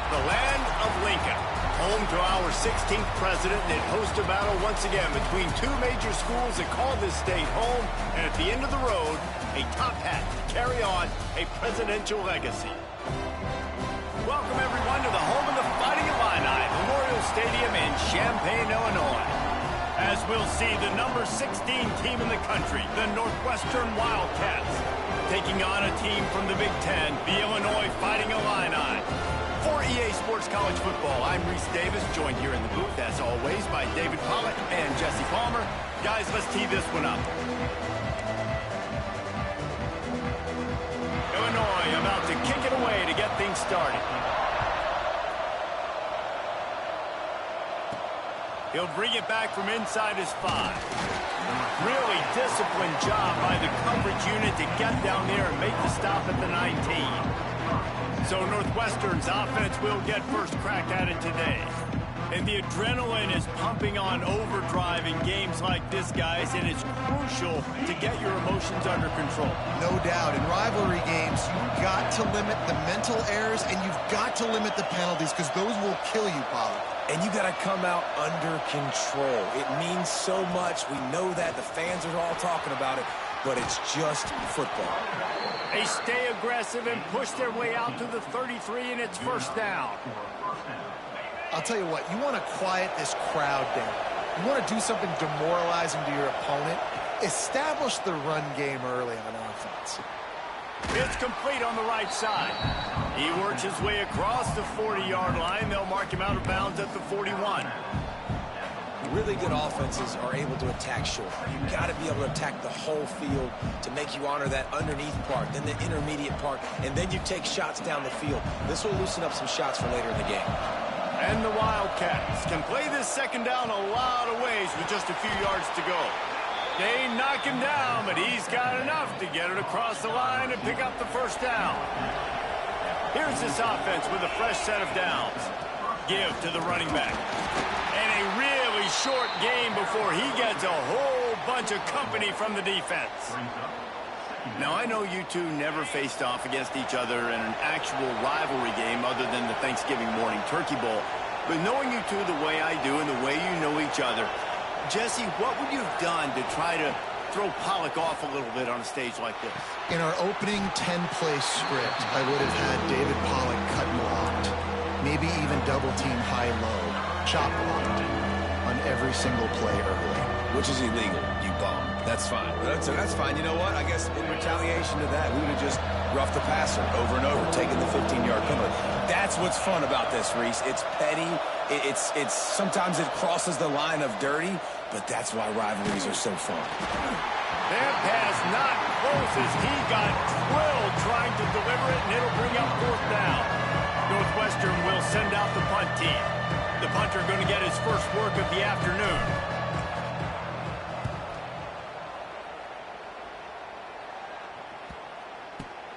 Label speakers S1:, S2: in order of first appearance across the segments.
S1: The land of Lincoln, home to our 16th president, and it hosts a battle once again between two major schools that call this state home, and at the end of the road, a top hat to carry on a presidential legacy. Welcome, everyone, to the home of the Fighting Illini, Memorial Stadium in Champaign, Illinois. As we'll see, the number 16 team in the country, the Northwestern Wildcats, taking on a team from the Big Ten, the Illinois Fighting Illini. For EA Sports College Football, I'm Reese Davis, joined here in the booth, as always, by David Pollack and Jesse Palmer. Guys, let's tee this one up. Illinois about to kick it away to get things started. He'll bring it back from inside his 5. Really disciplined job by the coverage unit to get down there and make the stop at the 19. So Northwestern's offense will get first crack at it today. And the adrenaline is pumping on overdrive in games like this, guys, and it's crucial to get your emotions under control.
S2: No doubt. In rivalry games, you've got to limit the mental errors, and you've got to limit the penalties, because those will kill you, Pollard.
S3: And you got to come out under control. It means so much. We know that. The fans are all talking about it, but it's just football.
S1: They stay aggressive and push their way out to the 33, and it's first down.
S2: I'll tell you what, you want to quiet this crowd down. You want to do something demoralizing to your opponent. Establish the run game early on offense.
S1: It's complete on the right side. He works his way across the 40-yard line. They'll mark him out of bounds at the 41.
S3: Really good offenses are able to attack short. You've got to be able to attack the whole field to make you honor that underneath part, then the intermediate part, and then you take shots down the field. This will loosen up some shots for later in the game.
S1: And the Wildcats can play this second down a lot of ways with just a few yards to go. They knock him down, but he's got enough to get it across the line and pick up the first down. Here's this offense with a fresh set of downs. Give to the running back. And a really short game before he gets a whole bunch of company from the defense. Now, I know you two never faced off against each other in an actual rivalry game other than the Thanksgiving morning Turkey Bowl. But knowing you two the way I do and the way you know each other, Jesse, what would you have done to try to throw Pollack off a little bit on a stage like this?
S2: In our opening 10-play script, I would have had David Pollack cut blocked, maybe even double-team high-low, chop blocked on every single play early.
S3: Which is illegal, you bum. That's fine. That's fine. You know what? I guess in retaliation to that, we would have just roughed the passer over and over, taking the 15-yard penalty. That's what's fun about this, Reese. It's petty. It's sometimes it crosses the line of dirty, but that's why rivalries are so fun.
S1: That pass not close as he got drilled trying to deliver it, and it'll bring up fourth down. Northwestern will send out the punt team. The punter going to get his first work of the afternoon.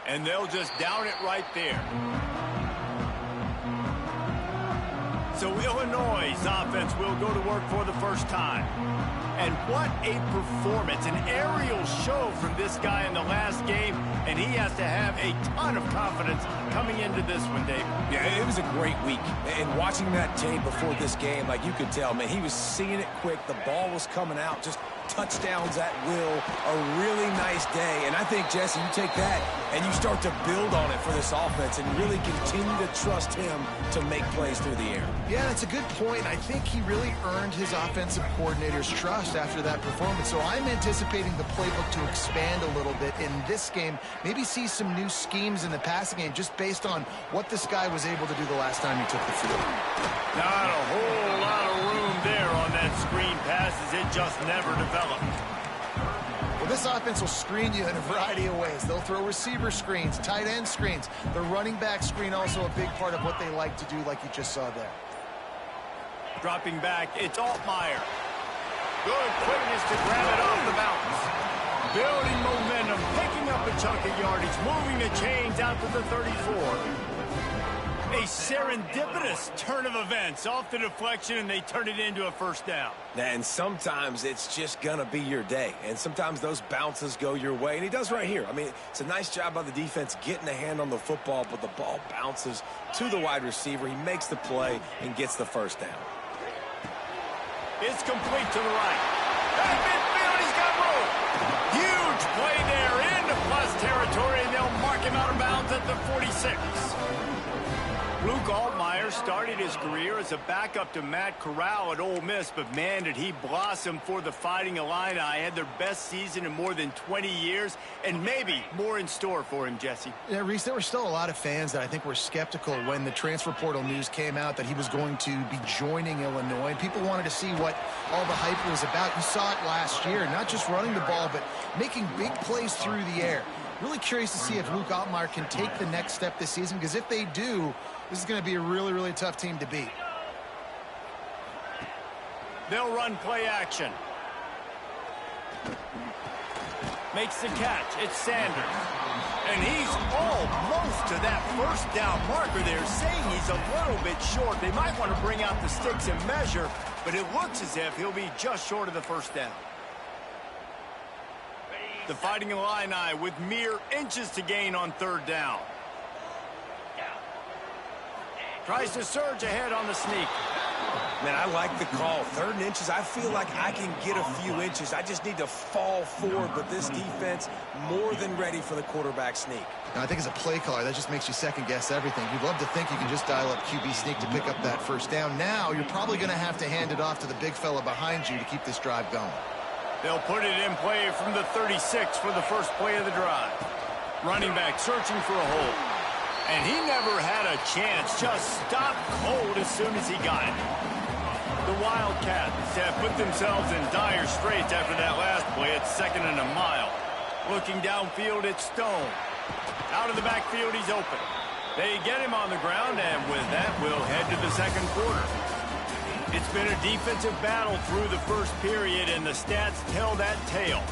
S1: And they'll just down it right there. So Illinois' offense will go to work for the first time. And what a performance, an aerial show from this guy in the last game, and he has to have a ton of confidence coming into this one, David.
S3: Yeah, it was a great week. And watching that tape before this game, like you could tell, man, he was seeing it quick. The ball was coming out, just touchdowns at will. A really nice day. And I think, Jesse, you take that and you start to build on it for this offense and really continue to trust him to make plays through the air.
S2: Yeah, that's a good point. I think he really earned his offensive coordinator's trust after that performance. So I'm anticipating the playbook to expand a little bit in this game. Maybe see some new schemes in the passing game just based on what this guy was able to do the last time he took the field.
S1: Not a whole lot of room there on that screen pass as it just never developed.
S2: Well, this offense will screen you in a variety of ways. They'll throw receiver screens, tight end screens. The running back screen also a big part of what they like to do, like you just saw there.
S1: Dropping back, it's Altmaier. Good quickness to grab it off the bounce. Building momentum, picking up a chunk of yardage, moving the chains out to the 34. A serendipitous turn of events off the deflection, and they turn it into a first down.
S3: And sometimes it's just going to be your day. And sometimes those bounces go your way. And he does right here. I mean, it's a nice job by the defense getting a hand on the football, but the ball bounces to the wide receiver. He makes the play and gets the first down.
S1: It's complete to the right. At midfield, he's got room. Huge play there into plus territory, and they'll mark him out of bounds at the 46. Luke Altmyer started his career as a backup to Matt Corral at Ole Miss, but man, did he blossom for the Fighting Illini. Had their best season in more than 20 years, and maybe more in store for him, Jesse.
S2: Yeah, Reese, there were still a lot of fans that I think were skeptical when the transfer portal news came out that he was going to be joining Illinois. People wanted to see what all the hype was about. You saw it last year, not just running the ball, but making big plays through the air. Really curious to see if Luke Altmyer can take the next step this season, because if they do, this is going to be a really, really tough team to beat.
S1: They'll run play action. Makes the catch. It's Sanders. And he's almost to that first down marker there, saying he's a little bit short. They might want to bring out the sticks and measure, but it looks as if he'll be just short of the first down. The Fighting Illini with mere inches to gain on third down. Tries to surge ahead on the sneak.
S3: Man, I like the call. 3rd and inches, I feel like I can get a few inches. I just need to fall forward, but this defense more than ready for the quarterback sneak.
S2: Now, I think as a play caller, that just makes you second-guess everything. You'd love to think you can just dial up QB sneak to pick up that first down. Now, you're probably going to have to hand it off to the big fella behind you to keep this drive going.
S1: They'll put it in play from the 36 for the first play of the drive. Running back searching for a hole. And he never had a chance. Just stopped cold as soon as he got it. The Wildcats have put themselves in dire straits after that last play. It's 2nd and a mile. Looking downfield, it's Stone. Out of the backfield, he's open. They get him on the ground, and with that, we'll head to the second quarter. It's been a defensive battle through the first period, and the stats tell that tale.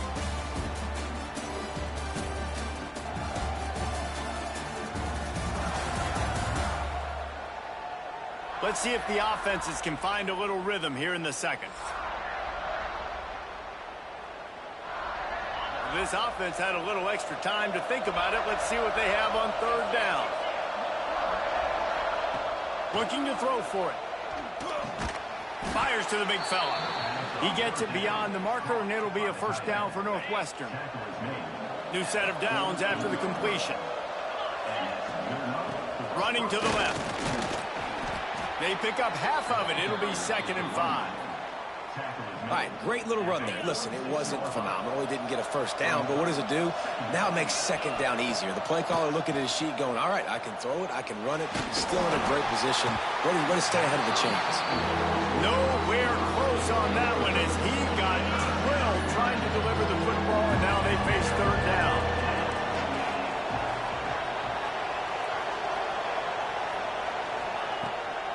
S1: Let's see if the offenses can find a little rhythm here in the second. This offense had a little extra time to think about it. Let's see what they have on third down. Looking to throw for it. Fires to the big fella. He gets it beyond the marker, and it'll be a first down for Northwestern. New set of downs after the completion. Running to the left. They pick up half of it. It'll be 2nd and 5.
S3: All right, great little run there. Listen, it wasn't phenomenal. He didn't get a first down, but what does it do? Now it makes 2nd down easier. The play caller looking at his sheet going, all right, I can throw it, I can run it. He's still in a great position. Ready to stay ahead of the chains.
S1: Nowhere close on that one as he got drilled trying to deliver the football, and now they face third down.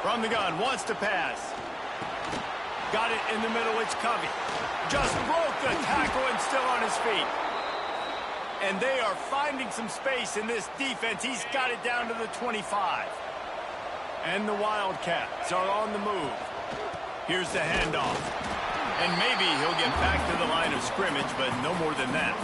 S1: From the gun, wants to pass. Got it in the middle, it's Covey. Just broke the tackle and still on his feet. And they are finding some space in this defense. He's got it down to the 25. And the Wildcats are on the move. Here's the handoff. And maybe he'll get back to the line of scrimmage, but no more than that.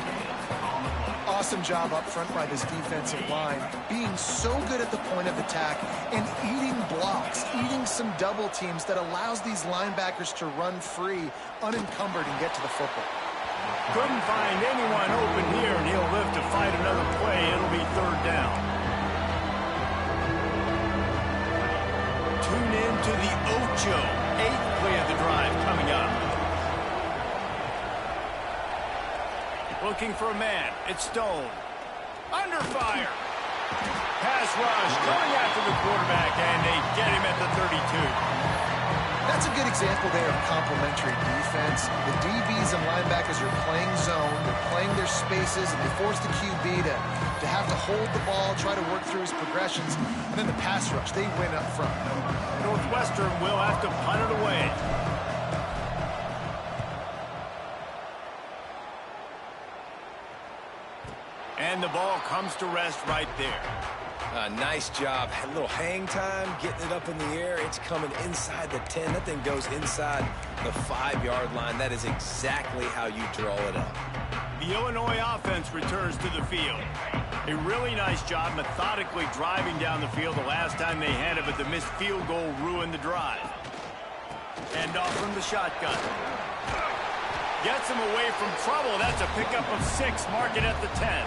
S2: Awesome job up front by this defensive line, being so good at the point of attack and eating blocks, eating some double teams that allows these linebackers to run free, unencumbered, and get to the football.
S1: Couldn't find anyone open here, and he'll live to fight another play. It'll be third down. Tune in to the Ocho, 8th play of the drive coming up. Looking for a man. It's Stone. Under fire. Pass rush going after the quarterback, and they get him at the 32.
S2: That's a good example there of complementary defense. The DBs and linebackers are playing zone, they're playing their spaces, and they force the QB to have to hold the ball, try to work through his progressions, and then the pass rush, they win up front.
S1: Northwestern will have to punt it away. And the ball comes to rest right there.
S3: Nice job. A little hang time, getting it up in the air. It's coming inside the 10. That thing goes inside the 5-yard line. That is exactly how you draw it up.
S1: The Illinois offense returns to the field. A really nice job methodically driving down the field the last time they had it, but the missed field goal ruined the drive. And off from the shotgun. Gets him away from trouble. That's a pickup of 6. Mark it at the 10.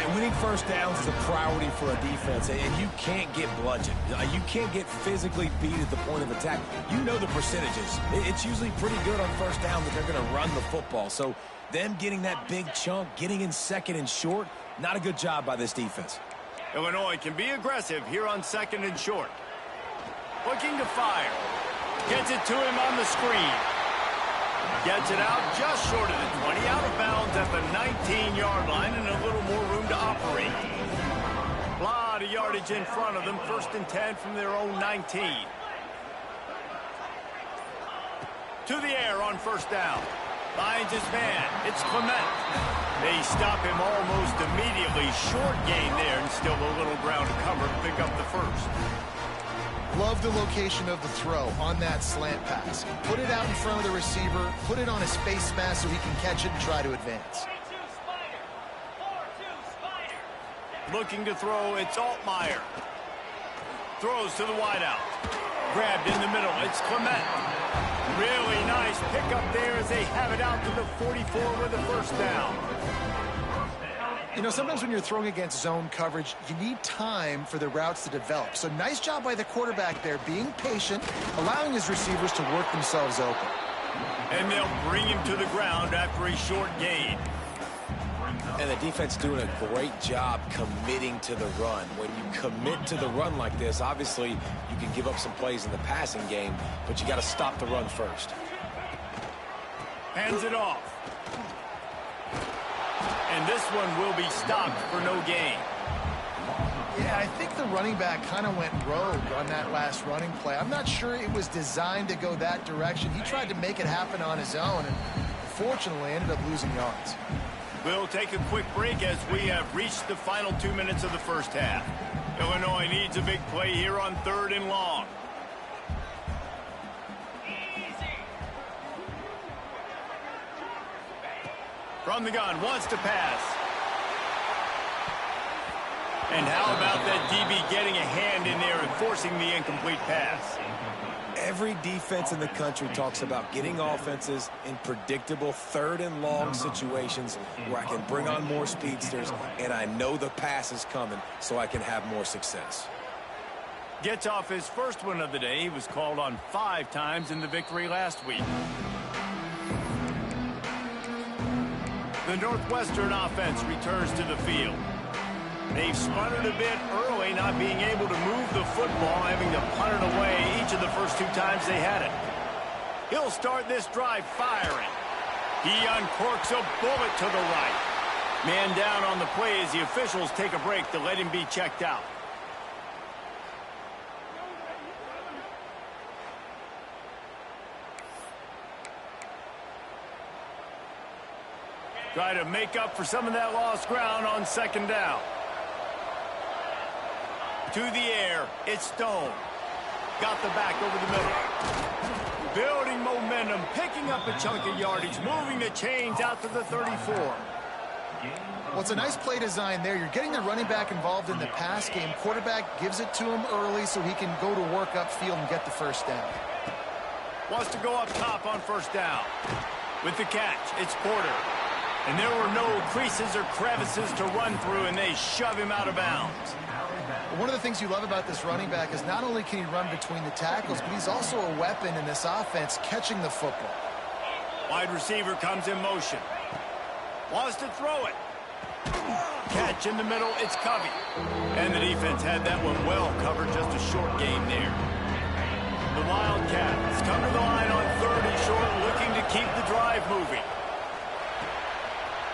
S3: And winning first downs is a priority for a defense, and you can't get bludgeoned. You can't get physically beat at the point of attack. You know the percentages. It's usually pretty good on first down that they're going to run the football. So them getting that big chunk, getting in second and short, not a good job by this defense.
S1: Illinois can be aggressive here on second and short. Looking to fire. Gets it to him on the screen. Gets it out just short of the 20, out of bounds at the 19-yard line, and a little more room to operate. A lot of yardage in front of them, 1st and 10 from their own 19. To the air on first down. Finds his man. It's Clement. They stop him almost immediately. Short gain there, and still a little ground to cover to pick up the first.
S2: Love the location of the throw on that slant pass. Put it out in front of the receiver, put it on his face mask so he can catch it and try to advance.
S1: Looking to throw, it's Altmaier. Throws to the wideout. Grabbed in the middle, it's Clement. Really nice pickup there as they have it out to the 44 with a first down.
S2: You know, sometimes when you're throwing against zone coverage, you need time for the routes to develop. So nice job by the quarterback there, being patient, allowing his receivers to work themselves open.
S1: And they'll bring him to the ground after a short gain.
S3: And the defense doing a great job committing to the run. When you commit to the run like this, obviously you can give up some plays in the passing game, but you got to stop the run first.
S1: Hands it off. And this one will be stopped for no gain.
S2: Yeah, I think the running back kind of went rogue on that last running play. I'm not sure it was designed to go that direction. He tried to make it happen on his own and fortunately ended up losing yards.
S1: We'll take a quick break as we have reached the final 2 minutes of the first half. Illinois needs a big play here on 3rd and long. From the gun, wants to pass. And how about that DB getting a hand in there and forcing the incomplete pass?
S3: Every defense in the country talks about getting offenses in predictable 3rd and long situations where I can bring on more speedsters and I know the pass is coming so I can have more success.
S1: Gets off his first one of the day. He was called on 5 times in the victory last week. The Northwestern offense returns to the field. They've sputtered a bit early, not being able to move the football, having to punt it away each of the first 2 times they had it. He'll start this drive firing. He uncorks a bullet to the right. Man down on the play as the officials take a break to let him be checked out. Try to make up for some of that lost ground on 2nd down. To the air, it's Stone. Got the back over the middle. Building momentum, picking up a chunk of yardage, moving the chains out to the 34.
S2: Well, it's a nice play design there. You're getting the running back involved in the pass game. Quarterback gives it to him early so he can go to work upfield and get the first down.
S1: Wants to go up top on 1st down. With the catch, it's Porter. And there were no creases or crevices to run through, and they shove him out of bounds.
S2: One of the things you love about this running back is not only can he run between the tackles, but he's also a weapon in this offense, catching the football.
S1: Wide receiver comes in motion. Wants to throw it. Catch in the middle, it's Covey. And the defense had that one well covered, just a short gain there. The Wildcats come to the line on 3rd and short, looking to keep the drive moving.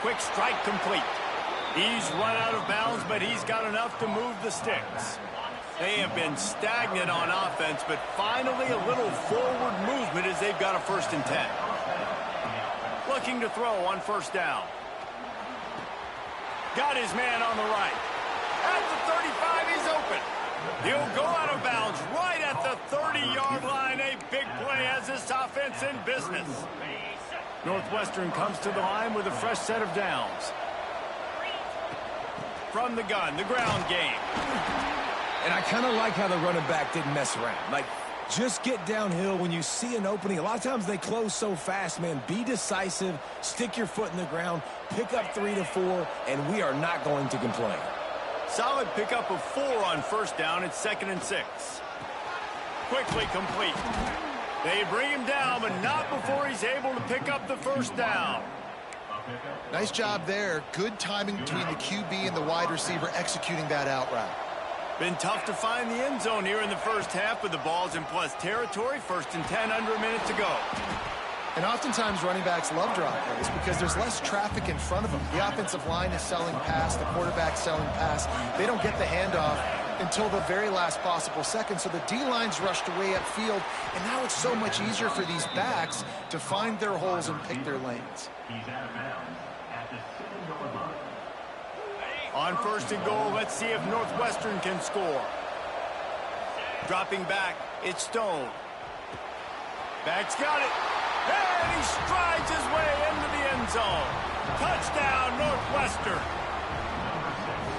S1: Quick strike complete. He's run out of bounds, but he's got enough to move the sticks. They have been stagnant on offense, but finally a little forward movement as they've got a 1st and 10. Looking to throw on 1st down. Got his man on the right. At the 35, he's open. He'll go out of bounds right at the 30-yard line. A big play has this offense in business. Northwestern comes to the line with a fresh set of downs. From the gun, the ground game.
S3: And I kind of like how the running back didn't mess around. Like, just get downhill when you see an opening. A lot of times they close so fast, man. Be decisive, stick your foot in the ground, pick up 3 to 4, and we are not going to complain.
S1: Solid pickup of 4 on first down. It's 2nd and 6. Quickly complete. They bring him down, but not before he's able to pick up the first down.
S2: Nice job there. Good timing between the QB and the wide receiver executing that out route.
S1: Been tough to find the end zone here in the first half, but the ball's in plus territory. 1st and 10, under a minute to go.
S2: And oftentimes running backs love drop plays because there's less traffic in front of them. The offensive line is selling pass, the quarterback's selling pass. They don't get the handoff until the very last possible second. So the D-line's rushed away upfield, and now it's so much easier for these backs to find their holes and pick their lanes.
S1: On 1st and goal, let's see if Northwestern can score. Dropping back, it's Stone. Back's got it. And he strides his way into the end zone. Touchdown, Northwestern.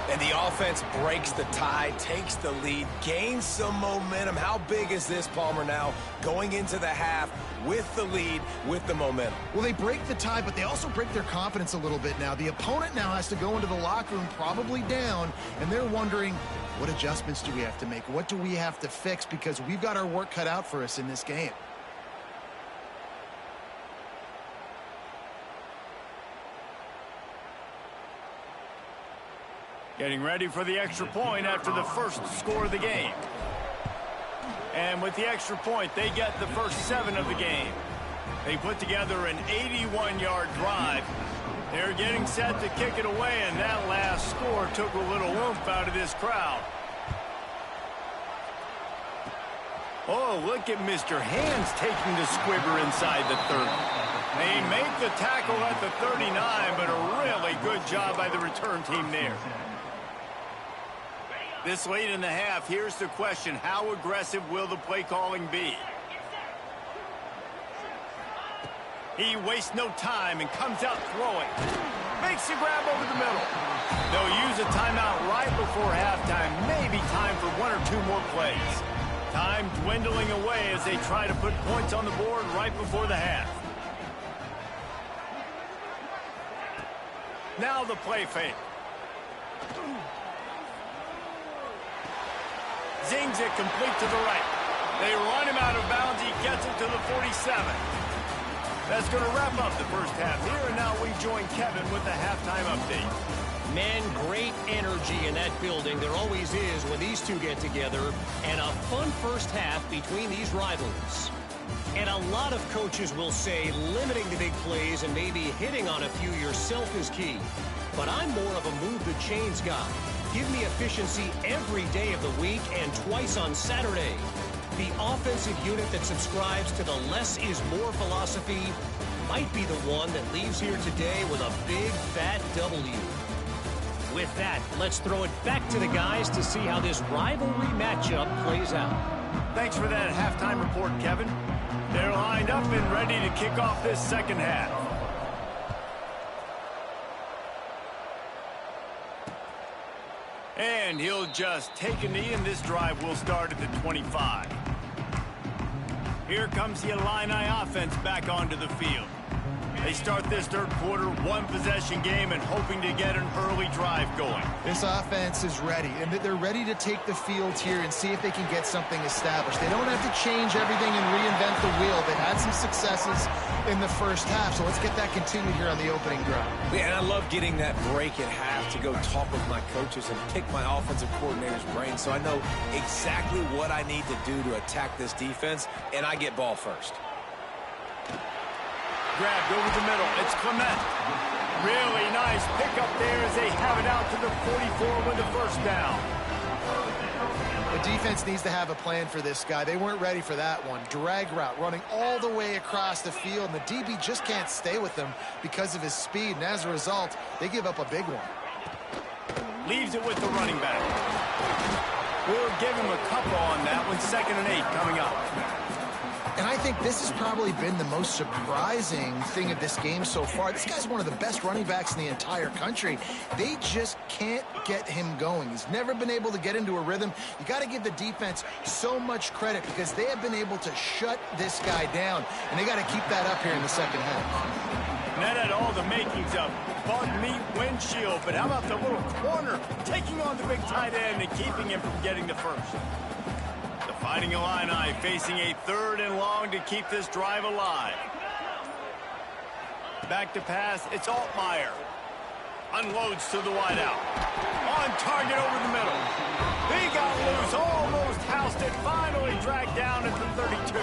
S3: And the offense breaks the tie, takes the lead, gains some momentum. How big is this, Palmer, now going into the half with the lead, with the momentum?
S2: Well, they break the tie, but they also break their confidence a little bit now. The opponent now has to go into the locker room probably down, and they're wondering, what adjustments do we have to make? What do we have to fix? Because we've got our work cut out for us in this game.
S1: Getting ready for the extra point after the first score of the game. And with the extra point, they get the first 7 of the game. They put together an 81-yard drive. They're getting set to kick it away, and that last score took a little oomph out of this crowd. Oh, look at Mr. Hands taking the squibber inside the 30. They make the tackle at the 39, but a really good job by the return team there. This late in the half, here's the question. How aggressive will the play calling be? He wastes no time and comes out throwing. Makes the grab over the middle. They'll use a timeout right before halftime. Maybe time for 1 or 2 more plays. Time dwindling away as they try to put points on the board right before the half. Now the play fake. Zings it complete to the right. They run him out of bounds. He gets it to the 47. That's going to wrap up the first half here. And now we join Kevin with the halftime update.
S4: Man, great energy in that building. There always is when these two get together. And a fun first half between these rivals. And a lot of coaches will say limiting the big plays and maybe hitting on a few yourself is key. But I'm more of a move the chains guy. Give me efficiency every day of the week and twice on Saturday. The offensive unit that subscribes to the less is more philosophy might be the one that leaves here today with a big, fat W. With that, let's throw it back to the guys to see how this rivalry matchup plays out.
S1: Thanks for that halftime report, Kevin. They're lined up and ready to kick off this second half. And he'll just take a knee, and this drive will start at the 25. Here comes the Illini offense back onto the field. They start this third quarter, 1-possession game, and hoping to get an early drive going.
S2: This offense is ready, and they're ready to take the field here and see if they can get something established. They don't have to change everything and reinvent the wheel. They've had some successes in the first half, so let's get that continued here on the opening drive.
S3: Yeah, and I love getting that break at half to go talk with my coaches and pick my offensive coordinator's brain so I know exactly what I need to do to attack this defense, and I get ball first.
S1: Grabbed over the middle. It's Clement. Really nice pickup there as they have it out to the 44 with the first down.
S2: The defense needs to have a plan for this guy. They weren't ready for that one. Drag route running all the way across the field, and the DB just can't stay with him because of his speed, and as a result, they give up a big one.
S1: Leaves it with the running back. We'll give him a couple on that one. 2nd and 8 coming up.
S2: And I think this has probably been the most surprising thing of this game so far. This guy's one of the best running backs in the entire country. They just can't get him going. He's never been able to get into a rhythm. You got to give the defense so much credit because they have been able to shut this guy down, and they got to keep that up here in the second half.
S1: And that had all the makings of bug meat windshield, but how about the little corner taking on the big tight end and keeping him from getting the first? Fighting Illini facing a 3rd and long to keep this drive alive. Back to pass, it's Altmaier. Unloads to the wideout. On target over the middle. He got loose, almost housed it, finally dragged down at the 32.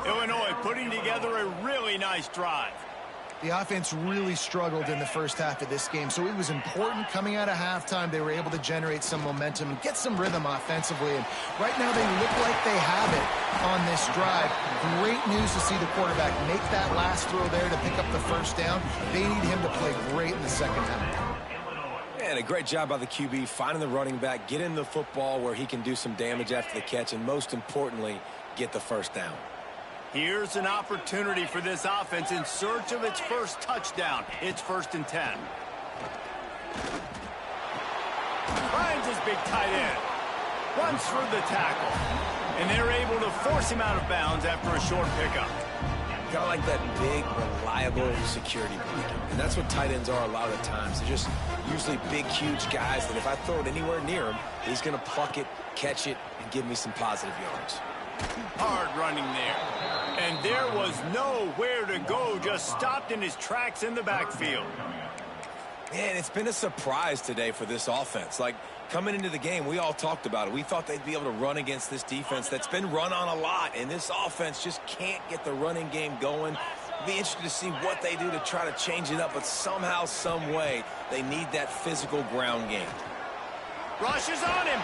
S1: Illinois putting together a really nice drive.
S2: The offense really struggled in the first half of this game, so it was important coming out of halftime. They were able to generate some momentum and get some rhythm offensively, and right now they look like they have it on this drive. Great news to see the quarterback make that last throw there to pick up the first down. They need him to play great in the second half.
S3: And a great job by the QB, finding the running back, getting the football where he can do some damage after the catch, and most importantly, get the first down.
S1: Here's an opportunity for this offense in search of its first touchdown. It's 1st and 10. Finds his big tight end. Runs through the tackle. And they're able to force him out of bounds after a short pickup.
S3: Kind of like that big, reliable security blanket. And that's what tight ends are a lot of the times. They're just usually big, huge guys that if I throw it anywhere near him, he's going to pluck it, catch it, and give me some positive yards.
S1: Hard running there. And there was nowhere to go, just stopped in his tracks in the backfield.
S3: Man, it's been a surprise today for this offense. Like, coming into the game, we all talked about it. We thought they'd be able to run against this defense that's been run on a lot, and this offense just can't get the running game going. Be interested to see what they do to try to change it up, but somehow, some way, they need that physical ground game.
S1: Rushes on him.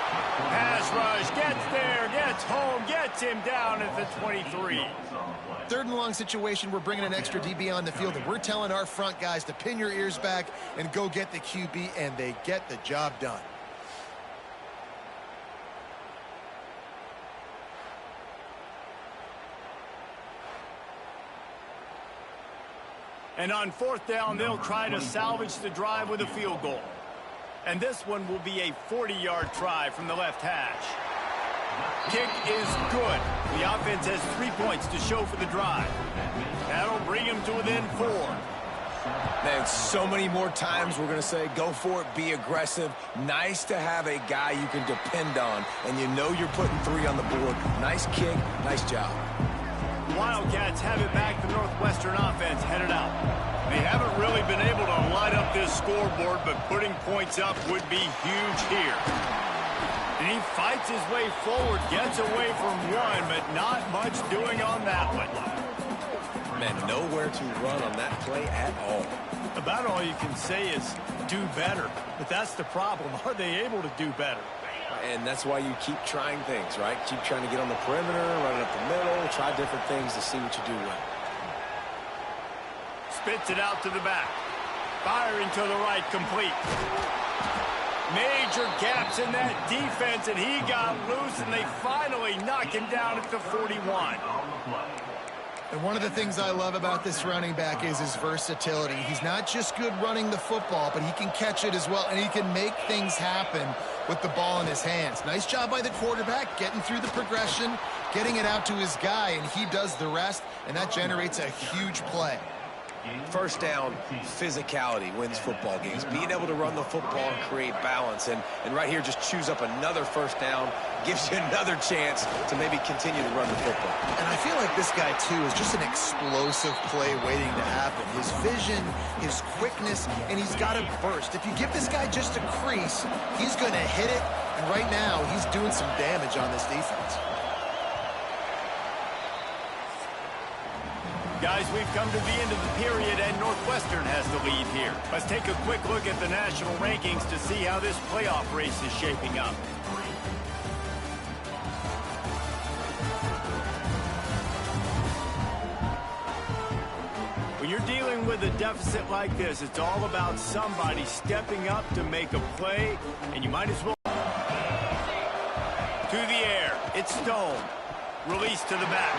S1: Pass rush, gets there, gets home, gets him down at the 23.
S2: 3rd and long situation, we're bringing an extra DB on the field, and we're telling our front guys to pin your ears back and go get the QB, and they get the job done.
S1: And on 4th down, they'll try to salvage the drive with a field goal. And this one will be a 40-yard try from the left hash. Kick is good. The offense has 3 points to show for the drive. That'll bring him to within 4.
S3: Man, so many more times we're going to say, go for it, be aggressive. Nice to have a guy you can depend on, and you know you're putting 3 on the board. Nice kick, nice job.
S1: The Wildcats have it back. The Northwestern offense headed out. They haven't really been able to light up this scoreboard, but putting points up would be huge here. And he fights his way forward, gets away from one, but not much doing on that one.
S3: Man, nowhere to run on that play at all.
S1: About all you can say is do better, but that's the problem. Are they able to do better?
S3: And that's why you keep trying things, right? Keep trying to get on the perimeter, running up the middle, try different things to see what you do well.
S1: Spits it out to the back. Firing to the right, complete. Major gaps in that defense, and he got loose, and they finally knock him down at the 41.
S2: And one of the things I love about this running back is his versatility. He's not just good running the football, but he can catch it as well, and he can make things happen with the ball in his hands. Nice job by the quarterback, getting through the progression, getting it out to his guy, and he does the rest, and that generates a huge play.
S3: First down, physicality wins football games. Being able to run the football and create balance. And right here, just choose up another first down, gives you another chance to maybe continue to run the football.
S2: And I feel like this guy, too, is just an explosive play waiting to happen. His vision, his quickness, and he's got a burst. If you give this guy just a crease, he's going to hit it. And right now, he's doing some damage on this defense.
S1: Guys, we've come to the end of the period, and Northwestern has the lead here. Let's take a quick look at the national rankings to see how this playoff race is shaping up. When you're dealing with a deficit like this, it's all about somebody stepping up to make a play, and you might as well. To the air, it's Stone. Release to the back.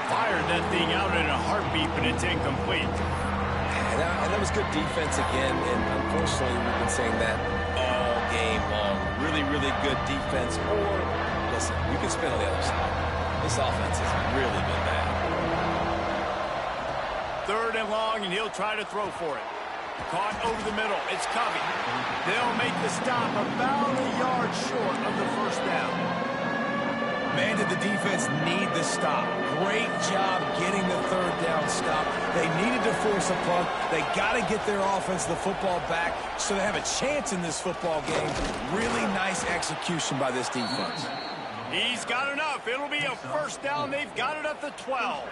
S1: Fired that thing out in a heartbeat, but it's incomplete.
S3: And that was good defense again, and unfortunately we've been saying that all game long. Really, really good defense. Or, listen, you can spin on the other side. This offense has really been bad.
S1: 3rd and long, and he'll try to throw for it. Caught over the middle. It's Covey. They'll make the stop about a yard short of the first down.
S3: Man, did the defense need the stop. Great job getting the 3rd down stop. They needed to force a punt. They got to get their offense the football back so they have a chance in this football game. Really nice execution by this defense.
S1: He's got enough. It'll be a first down. They've got it at the 12.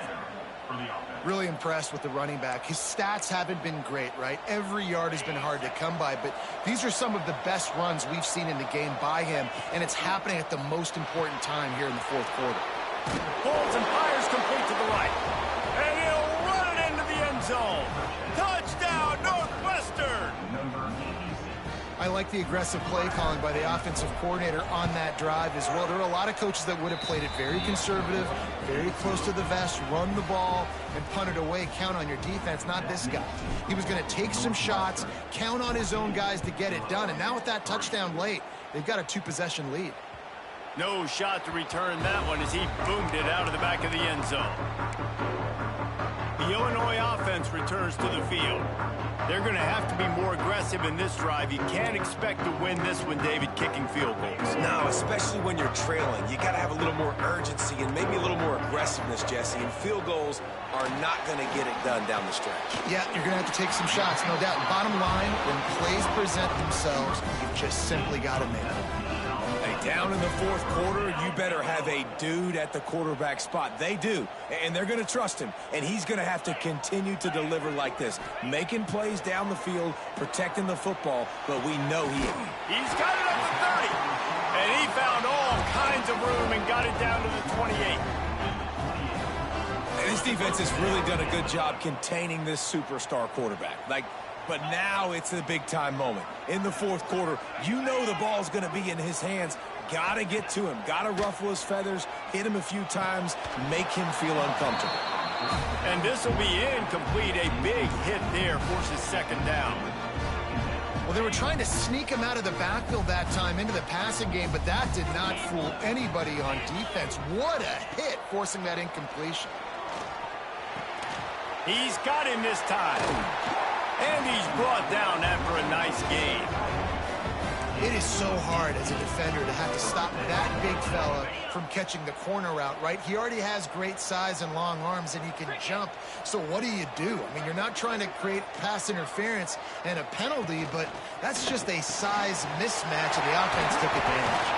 S2: Really impressed with the running back. His stats haven't been great, right? Every yard has been hard to come by, but these are some of the best runs we've seen in the game by him, and it's happening at the most important time here in the 4th quarter.
S1: Pulls and fires complete to the right. And he'll run it into the end zone. Touchdown, Northwestern!
S2: I like the aggressive play calling by the offensive coordinator on that drive as well. There are a lot of coaches that would have played it very conservative, very close to the vest, run the ball, and punt it away. Count on your defense, not this guy. He was going to take some shots, count on his own guys to get it done. And now with that touchdown late, they've got a 2-possession lead.
S1: No shot to return that one as he boomed it out of the back of the end zone. The Illinois offense returns to the field. They're going to have to be more aggressive in this drive. You can't expect to win this one, David, kicking field goals.
S3: No, especially when you're trailing. You got to have a little more urgency and maybe a little more aggressiveness, Jesse. And field goals are not going to get it done down the stretch.
S2: Yeah, you're going to have to take some shots, no doubt. Bottom line, when plays present themselves, you've just simply got to make them.
S3: Down in the 4th quarter, you better have a dude at the quarterback spot. They do, and they're going to trust him, and he's going to have to continue to deliver like this, making plays down the field, protecting the football, but we know he is.
S1: He's got it up to 30, and he found all kinds of room and got it down to the 28.
S3: And this defense has really done a good job containing this superstar quarterback. But now it's a big-time moment. In the 4th quarter, you know the ball's going to be in his hands. Got to get to him. Got to ruffle his feathers, hit him a few times, make him feel uncomfortable.
S1: And this will be incomplete. A big hit there forces 2nd down.
S2: Well, they were trying to sneak him out of the backfield that time into the passing game, but that did not fool anybody on defense. What a hit, forcing that incompletion.
S1: He's got him this time. And he's brought down after a nice game.
S2: It is so hard as a defender to have to stop that big fella from catching the corner route, right? He already has great size and long arms, and he can jump. So what do? I mean, you're not trying to create pass interference and a penalty, but that's just a size mismatch, and the offense took advantage.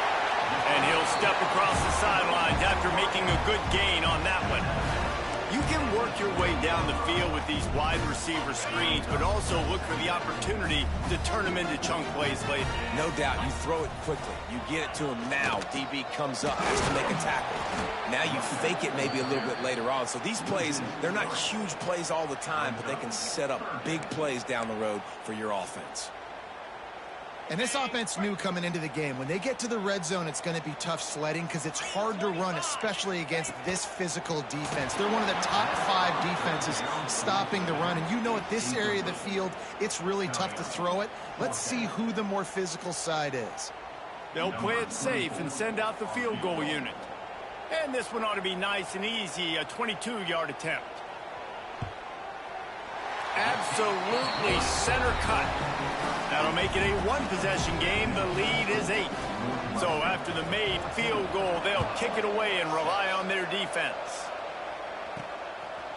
S1: And he'll step across the sidelines after making a good gain on that one. You can work your way down the field with these wide receiver screens, but also look for the opportunity to turn them into chunk plays later.
S3: No doubt, you throw it quickly. You get it to him now. DB comes up, has to make a tackle. Now you fake it maybe a little bit later on. So these plays, they're not huge plays all the time, but they can set up big plays down the road for your offense.
S2: And this offense knew coming into the game, when they get to the red zone, it's going to be tough sledding because it's hard to run, especially against this physical defense. They're one of the top 5 defenses stopping the run. And you know at this area of the field, it's really tough to throw it. Let's see who the more physical side is.
S1: They'll play it safe and send out the field goal unit. And this one ought to be nice and easy, a 22-yard attempt. Absolutely center cut. That'll make it a 1-possession game. The lead is 8. So after the made field goal, they'll kick it away and rely on their defense.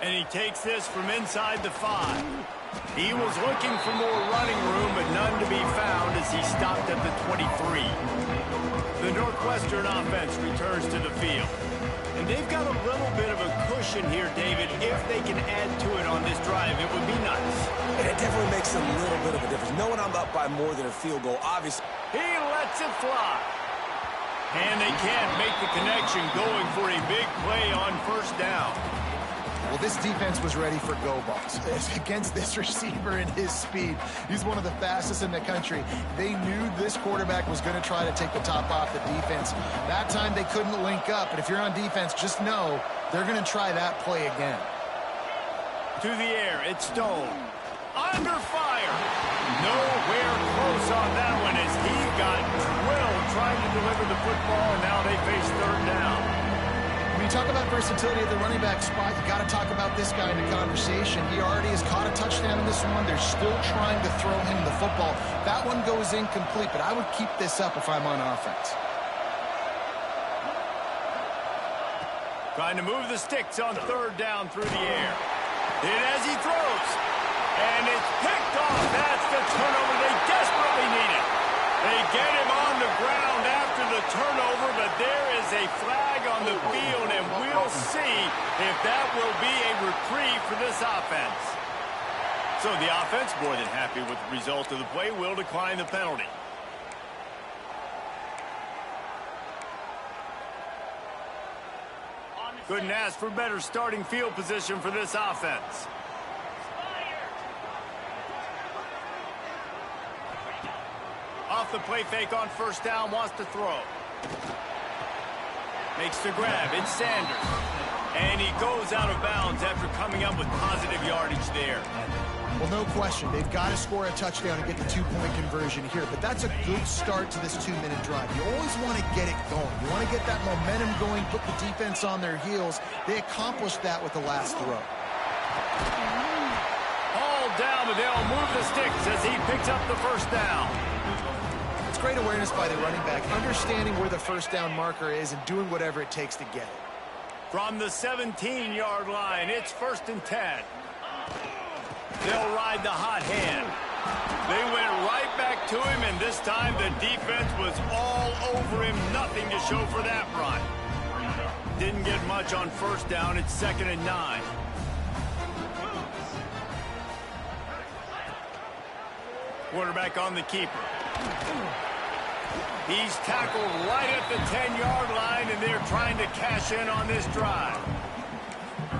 S1: And he takes this from inside the 5. He was looking for more running room, but none to be found as he stopped at the 23. The Northwestern offense returns to the field. And they've got a little bit of a cushion here, David. If they can add to it on this drive, it would be nice.
S3: And it definitely makes a little bit of a difference. Knowing I'm up by more than a field goal, obviously.
S1: He lets it fly. And they can't make the connection, going for a big play on first down.
S2: Well, this defense was ready for go balls. Against this receiver and his speed, he's one of the fastest in the country. They knew this quarterback was going to try to take the top off the defense. That time they couldn't link up, but if you're on defense, just know they're going to try that play again.
S1: To the air, it's Stone. Under fire. Nowhere close on that one as he got drilled trying to deliver the football, and now they face third down.
S2: When you talk about versatility at the running back spot, you got to talk about this guy in the conversation. He already has caught a touchdown in this one. They're still trying to throw him the football. That one goes incomplete, but I would keep this up if I'm on offense.
S1: Trying to move the sticks on third down through the air. And as he throws, and it's picked off. That's the turnover they desperately needed. They get him on the ground after the turnover, but there is a flag on the field, and we'll see if that will be a reprieve for this offense. So the offense, more than happy with the result of the play, will decline the penalty. Couldn't ask for better starting field position for this offense. Off the play fake on first down, wants to throw. Makes the grab, it's Sanders. And he goes out of bounds after coming up with positive yardage there.
S2: Well, no question. They've got to score a touchdown and get the two-point conversion here. But that's a good start to this 2-minute drive. You always want to get it going. You want to get that momentum going, put the defense on their heels. They accomplished that with the last throw.
S1: All down, but they'll move the sticks as he picks up the first down.
S2: It's great awareness by the running back, understanding where the first down marker is and doing whatever it takes to get it.
S1: From the 17-yard line, it's 1st and 10. They'll ride the hot hand. They went right back to him, and this time the defense was all over him. Nothing to show for that run. Didn't get much on first down. It's 2nd and 9. Quarterback on the keeper. He's tackled right at the 10-yard line, and they're trying to cash in on this drive.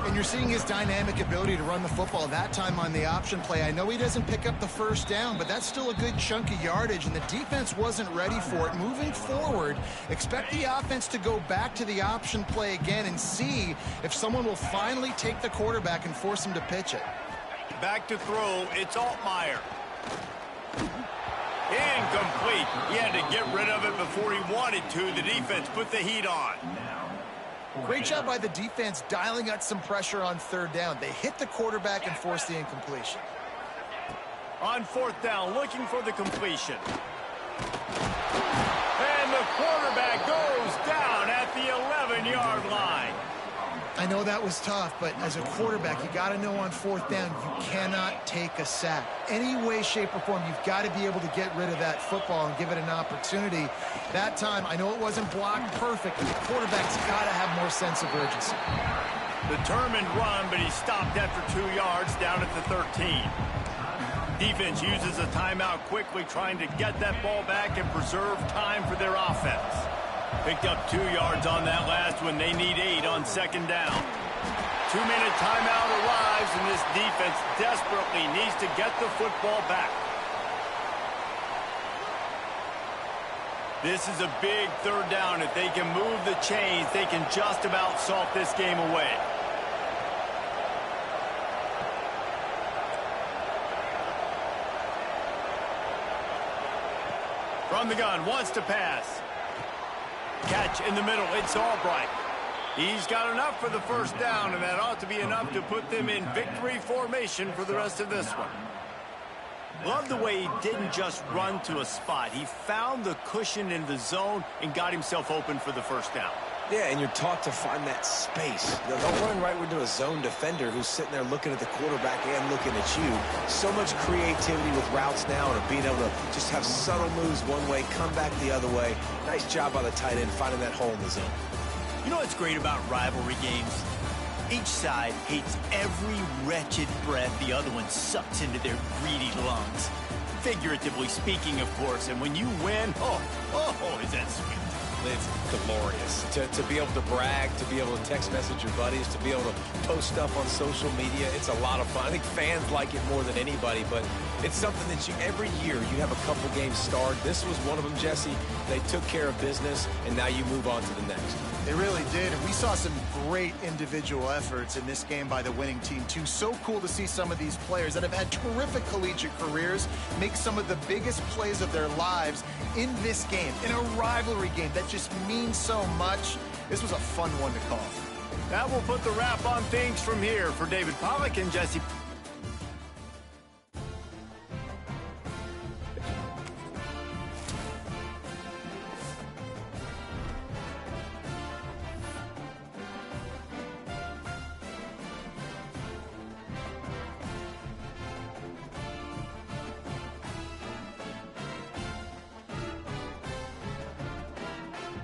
S2: And you're seeing his dynamic ability to run the football that time on the option play. I know he doesn't pick up the first down, but that's still a good chunk of yardage, and the defense wasn't ready for it. Moving forward, expect the offense to go back to the option play again and see if someone will finally take the quarterback and force him to pitch it.
S1: Back to throw, it's Altmaier. Incomplete. He had to get rid of it before he wanted to. The defense put the heat on.
S2: Great job by the defense dialing out some pressure on third down. They hit the quarterback and forced the incompletion.
S1: On 4th down, looking for the completion. And the quarterback goes down at the 11-yard line.
S2: I know that was tough, but as a quarterback, you got to know on 4th down, you cannot take a sack. Any way, shape, or form, you've got to be able to get rid of that football and give it an opportunity. That time, I know it wasn't blocked perfect, but the quarterback's got to have more sense of urgency.
S1: Determined run, but he stopped after 2 yards down at the 13. Defense uses a timeout quickly, trying to get that ball back and preserve time for their offense. Picked up 2 yards on that last one. They need 8 on 2nd down. 2-minute timeout arrives, and this defense desperately needs to get the football back. This is a big 3rd down. If they can move the chains, they can just about salt this game away. From the gun, wants to pass. Catch in the middle, it's Albright. He's got enough for the first down, and that ought to be enough to put them in victory formation for the rest of this one. Love the way he didn't just run to a spot. He found the cushion in the zone and got himself open for the first down.
S3: Yeah, and you're taught to find that space. Don't run right into a zone defender who's sitting there looking at the quarterback and looking at you. So much creativity with routes now and being able to just have subtle moves one way, come back the other way. Nice job by the tight end finding that hole in the zone.
S1: You know what's great about rivalry games? Each side hates every wretched breath the other one sucks into their greedy lungs. Figuratively speaking, of course, and when you win, oh, is that sweet.
S3: It's glorious. To be able to brag, to be able to text message your buddies, to be able to post stuff on social media, it's a lot of fun. I think fans like it more than anybody, but it's something that every year you have a couple games starred. This was one of them, Jesse. They took care of business, and now you move on to the next.
S2: They really did, and we saw some great individual efforts in this game by the winning team, too. So cool to see some of these players that have had terrific collegiate careers make some of the biggest plays of their lives in this game, in a rivalry game that just means so much. This was a fun one to call.
S1: That will put the wrap on things from here. For David Pollack and Jesse